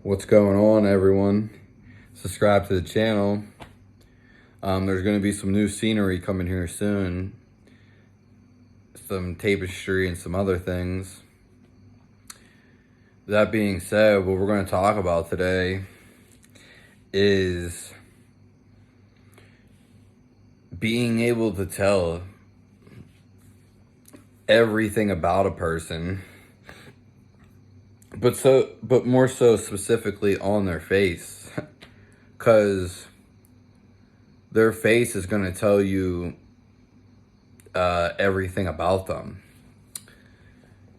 What's going on, everyone? Subscribe to the channel. There's going to be some new scenery coming here soon. Some tapestry and some other things. That being said, what we're going to talk about today is being able to tell everything about a person, but more so specifically on their face, because their face is going to tell you everything about them.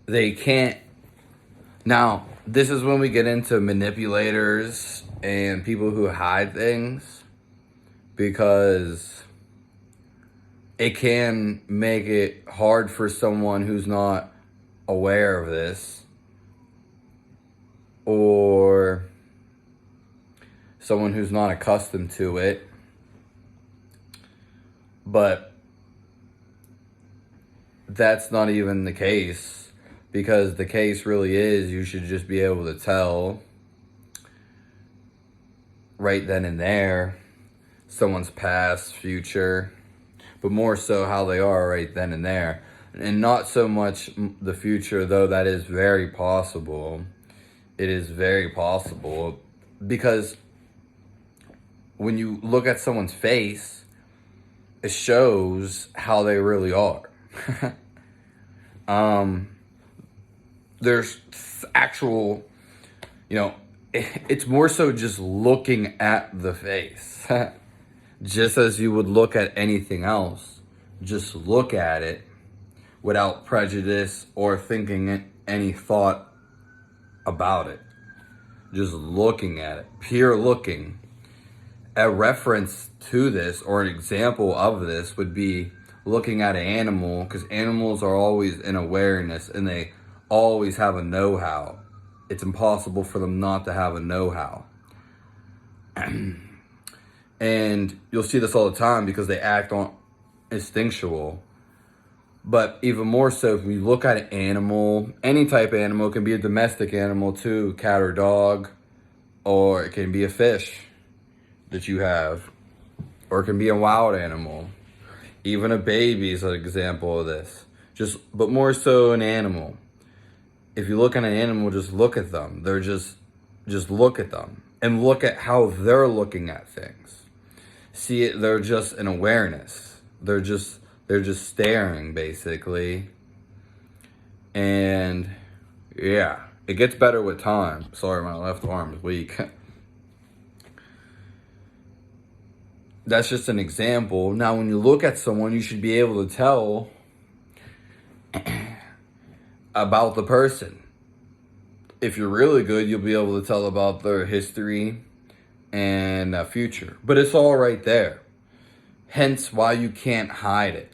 They can't. Now, this is when we get into manipulators and people who hide things, because it can make it hard for someone who's not aware of this, or someone who's not accustomed to it. But that's not even the case, because the case really is you should just be able to tell right then and there someone's past, future, but more so how they are right then and there. And not so much the future, though that is very possible. It is very possible, because when you look at someone's face, it shows how they really are. There's actual, it's more so just looking at the face. Just as you would look at anything else. Just look at it without prejudice or thinking any thought about it. Just looking at it. Pure looking. A reference to this, or an example of this, would be looking at an animal, because animals are always in awareness and they always have a know-how. It's impossible for them not to have a know-how. And you'll see this all the time because they act on instinctual. But even more so, if we look at an animal, any type of animal, it can be a domestic animal too, cat or dog, or it can be a fish that you have, or it can be a wild animal. Even a baby is an example of this. But more so an animal. If you look at an animal, just look at them. Just look at them and look at how they're looking at things. See it, they're just an awareness. They're just staring, basically. And yeah, it gets better with time. Sorry, my left arm is weak. That's just an example. Now, when you look at someone, you should be able to tell about the person. If you're really good, you'll be able to tell about their history and future. But it's all right there. Hence why you can't hide it.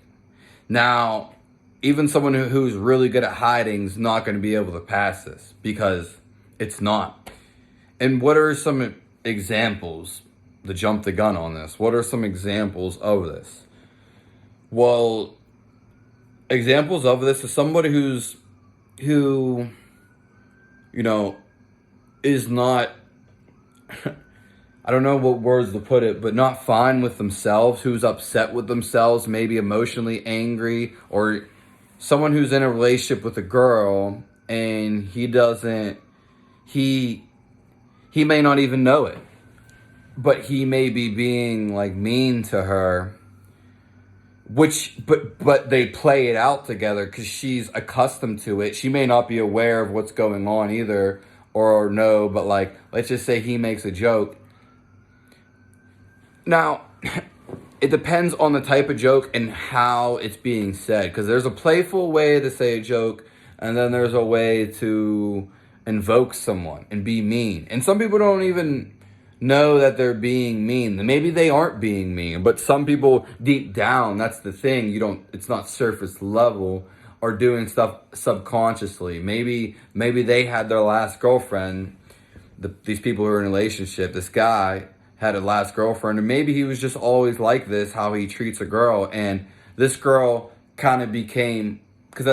Now, even someone who's really good at hiding is not going to be able to pass this, because it's not. And what are some examples? To jump the gun on this, what are some examples of this? Well, examples of this is somebody who is not, I don't know what words to put it, but not fine with themselves, who's upset with themselves, maybe emotionally angry, or someone who's in a relationship with a girl and he may not even know it. But he may be being like mean to her, but they play it out together because she's accustomed to it. She may not be aware of what's going on either, or no, but like, let's just say he makes a joke. Now, it depends on the type of joke and how it's being said, because there's a playful way to say a joke, and then there's a way to invoke someone and be mean. And some people don't even know that they're being mean. Maybe they aren't being mean, but some people deep down, that's the thing, it's not surface level, are doing stuff subconsciously. Maybe they had their last girlfriend, these people who are in a relationship, this guy had a last girlfriend, and maybe he was just always like this, how he treats a girl, and this girl kind of became, because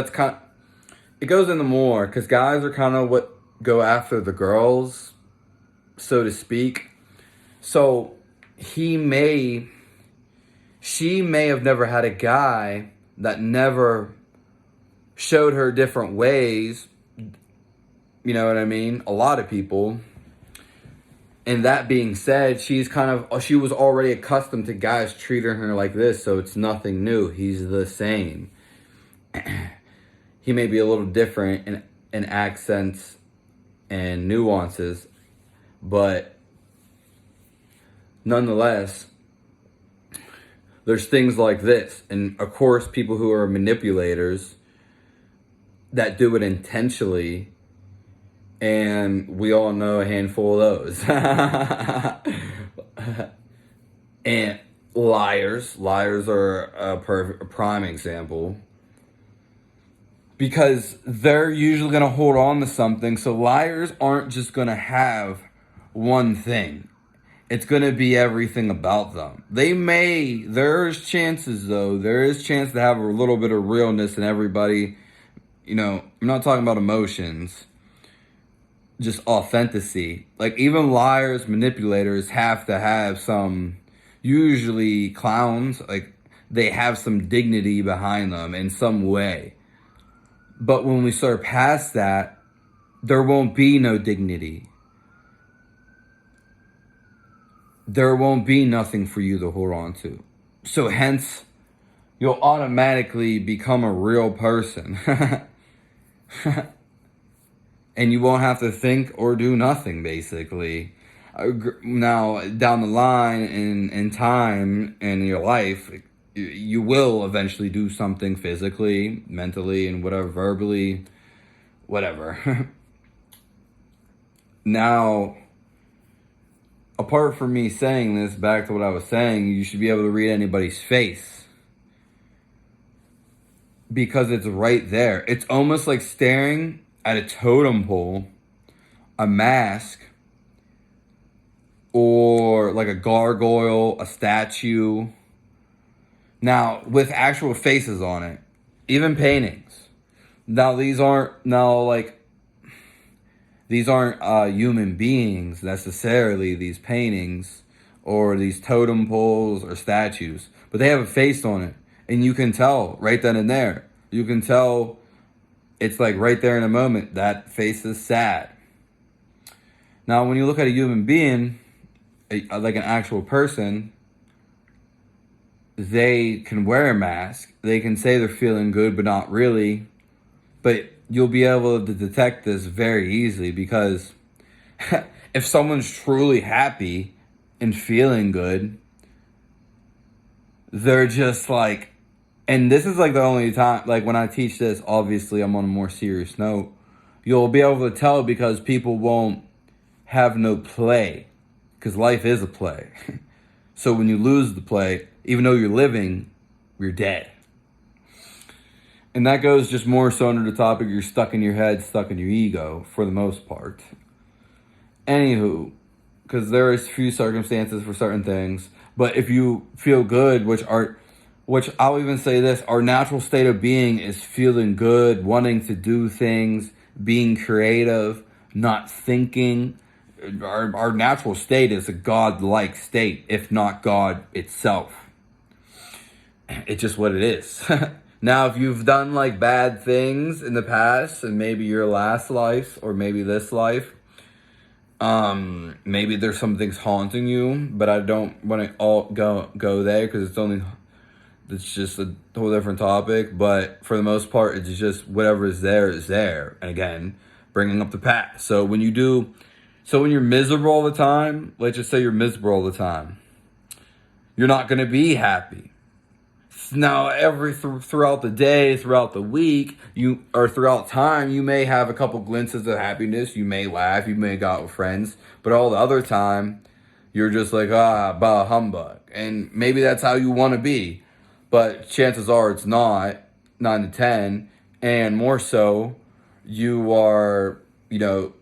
it goes into more, because guys are kind of what go after the girls so to speak. So she may have never had a guy that never showed her different ways. You know what I mean? A lot of people. And that being said, she was already accustomed to guys treating her like this, so it's nothing new. He's the same. He may be a little different in accents and nuances, but nonetheless, there's things like this. And of course, people who are manipulators that do it intentionally, and we all know a handful of those. And liars are a prime example, because they're usually going to hold on to something. So liars aren't just going to have one thing. It's going to be everything about them. There's chances though, there is chance to have a little bit of realness in everybody. You know, I'm not talking about emotions, just authenticity. Like, even liars, manipulators have to have some, usually clowns, like, they have some dignity behind them in some way. But when we surpass that, there won't be no dignity. There won't be nothing for you to hold on to. So hence, you'll automatically become a real person. And you won't have to think or do nothing, basically. Now, down the line in time in your life, you will eventually do something physically, mentally, and whatever, verbally, whatever. Now, apart from me saying this, back to what I was saying, you should be able to read anybody's face, because it's right there. It's almost like staring at a totem pole, a mask, or like a gargoyle, a statue. Now, with actual faces on it, even paintings. Now, these aren't human beings necessarily, these paintings or these totem poles or statues, but they have a face on it, and you can tell right then and there. You can tell, it's like right there in a moment, that face is sad. Now, when you look at a human being, like an actual person, they can wear a mask. They can say they're feeling good, but not really. But you'll be able to detect this very easily, because if someone's truly happy and feeling good, they're just like, and this is like the only time, like when I teach this, obviously I'm on a more serious note, you'll be able to tell, because people won't have no play, because life is a play. So when you lose the play, even though you're living, you're dead. And that goes just more so under the topic, you're stuck in your head, stuck in your ego, for the most part. Anywho, because there is few circumstances for certain things, but if you feel good, which I'll even say this, our natural state of being is feeling good, wanting to do things, being creative, not thinking. Our natural state is a God-like state, if not God itself. It's just what it is. Now, if you've done like bad things in the past, and maybe your last life, or maybe this life, maybe there's some things haunting you, but I don't want to all go there, because it's just a whole different topic. But for the most part, it's just whatever is there. And again, bringing up the past. So when you're miserable all the time, let's just say you're miserable all the time, you're not going to be happy. Now, throughout the day, throughout the week, throughout time, you may have a couple glimpses of happiness. You may laugh, you may go out with friends, but all the other time, you're just like, bah humbug. And maybe that's how you want to be, but chances are it's not, 9 to 10, and more so, you are,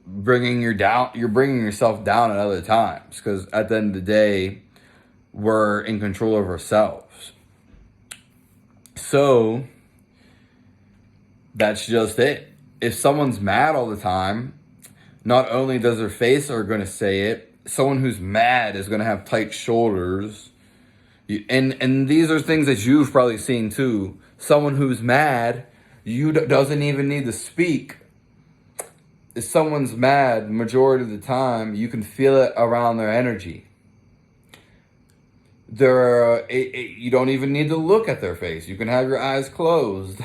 bringing yourself down at other times, because at the end of the day, we're in control of ourselves. So, that's just it. If someone's mad all the time, not only does their face are going to say it, someone who's mad is going to have tight shoulders. And these are things that you've probably seen too. Someone who's mad, doesn't even need to speak. If someone's mad, majority of the time, you can feel it around their energy. You don't even need to look at their face. You can have your eyes closed.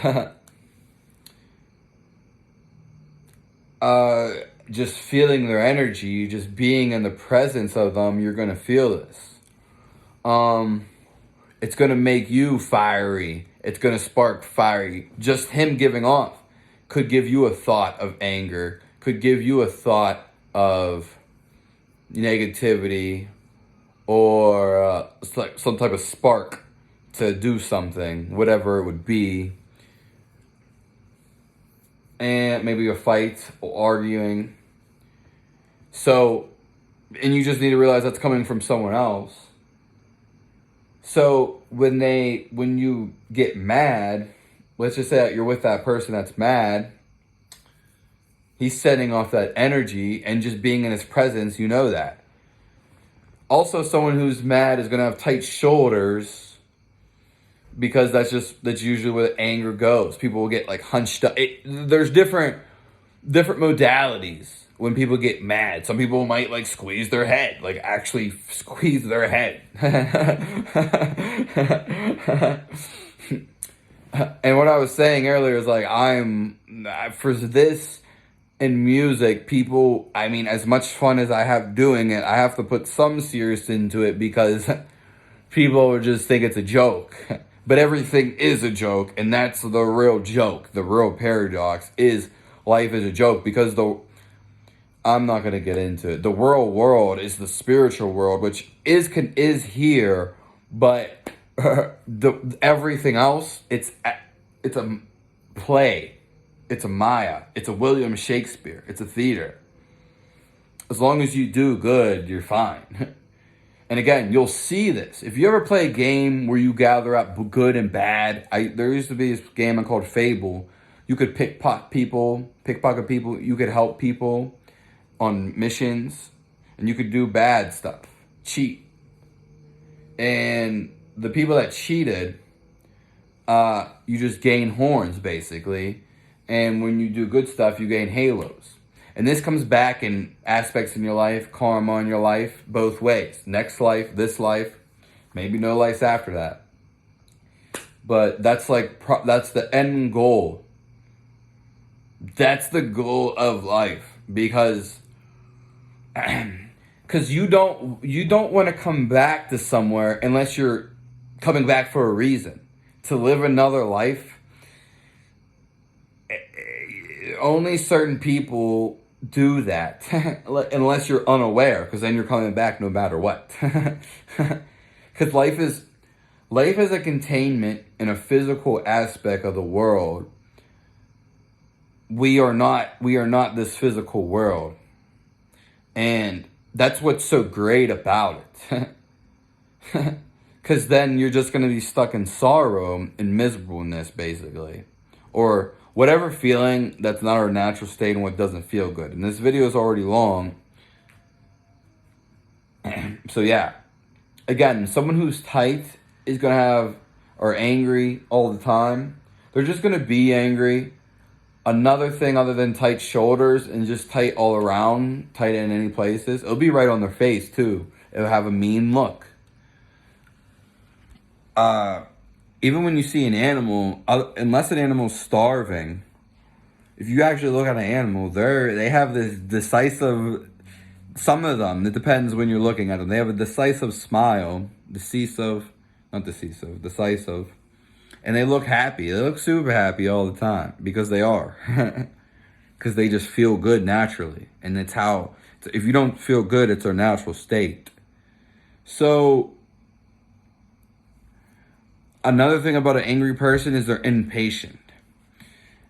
Just feeling their energy, just being in the presence of them, you're going to feel this. It's going to make you fiery. It's going to spark fiery. Just him giving off could give you a thought of anger, could give you a thought of negativity, or like some type of spark to do something, whatever it would be. And maybe a fight or arguing. So, and you just need to realize that's coming from someone else. So when you get mad, let's just say that you're with that person that's mad, he's setting off that energy, and just being in his presence, you know that. Also, someone who's mad is going to have tight shoulders, because that's usually where anger goes. People will get like hunched up. There's different modalities when people get mad. Some people might like squeeze their head, like actually squeeze their head. And what I was saying earlier is like, for this in music, people, I mean, as much fun as I have doing it, I have to put some serious into it, because people would just think it's a joke. But everything is a joke, and that's the real joke. The real paradox is life is a joke, because I'm not going to get into it. The real world is the spiritual world, which is here, but everything else, it's a play. It's a Maya. It's a William Shakespeare. It's a theater. As long as you do good, you're fine. And again, you'll see this. If you ever play a game where you gather up good and bad, there used to be this game called Fable. You could pickpocket people. You could help people on missions. And you could do bad stuff. Cheat. And the people that cheated, you just gain horns, basically. And when you do good stuff, you gain halos. And this comes back in aspects in your life, karma in your life, both ways. Next life, this life, maybe no lives after that. But that's the end goal. That's the goal of life, because you don't want to come back to somewhere unless you're coming back for a reason. To live another life, only certain people do that, unless you're unaware, because then you're coming back no matter what. Because life is a containment in a physical aspect of the world. We are not this physical world, and that's what's so great about it. Because then you're just going to be stuck in sorrow and miserableness, basically, or whatever feeling that's not our natural state and what doesn't feel good. And this video is already long. So yeah. Again, someone who's tight is going to have, or angry all the time. They're just going to be angry. Another thing other than tight shoulders and just tight all around, tight in any places, it'll be right on their face too. It'll have a mean look. Even when you see an animal, unless an animal's starving, if you actually look at an animal, they have this decisive, some of them, it depends when you're looking at them, they have a decisive smile, decisive, and they look happy. They look super happy all the time, because they are. Because they just feel good naturally. And it's how, if you don't feel good, it's their natural state. So, another thing about an angry person is they're impatient.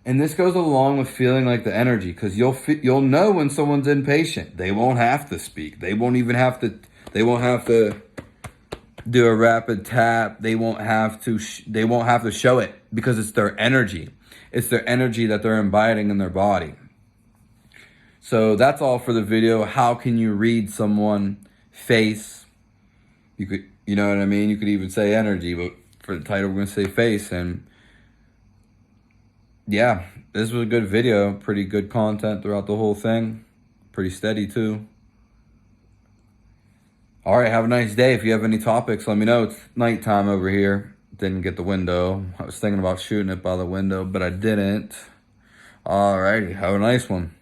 And this goes along with feeling like the energy, because you'll know when someone's impatient. They won't have to speak. They won't have to do a rapid tap. They won't have to show it, because it's their energy. It's their energy that they're imbibing in their body. So that's all for the video. How can you read someone face? You could, you know what I mean? You could even say energy, but for the title, we're going to say face. And yeah, this was a good video. Pretty good content throughout the whole thing. Pretty steady too. All right, have a nice day. If you have any topics, let me know. It's nighttime over here. Didn't get the window. I was thinking about shooting it by the window, but I didn't. All righty, have a nice one.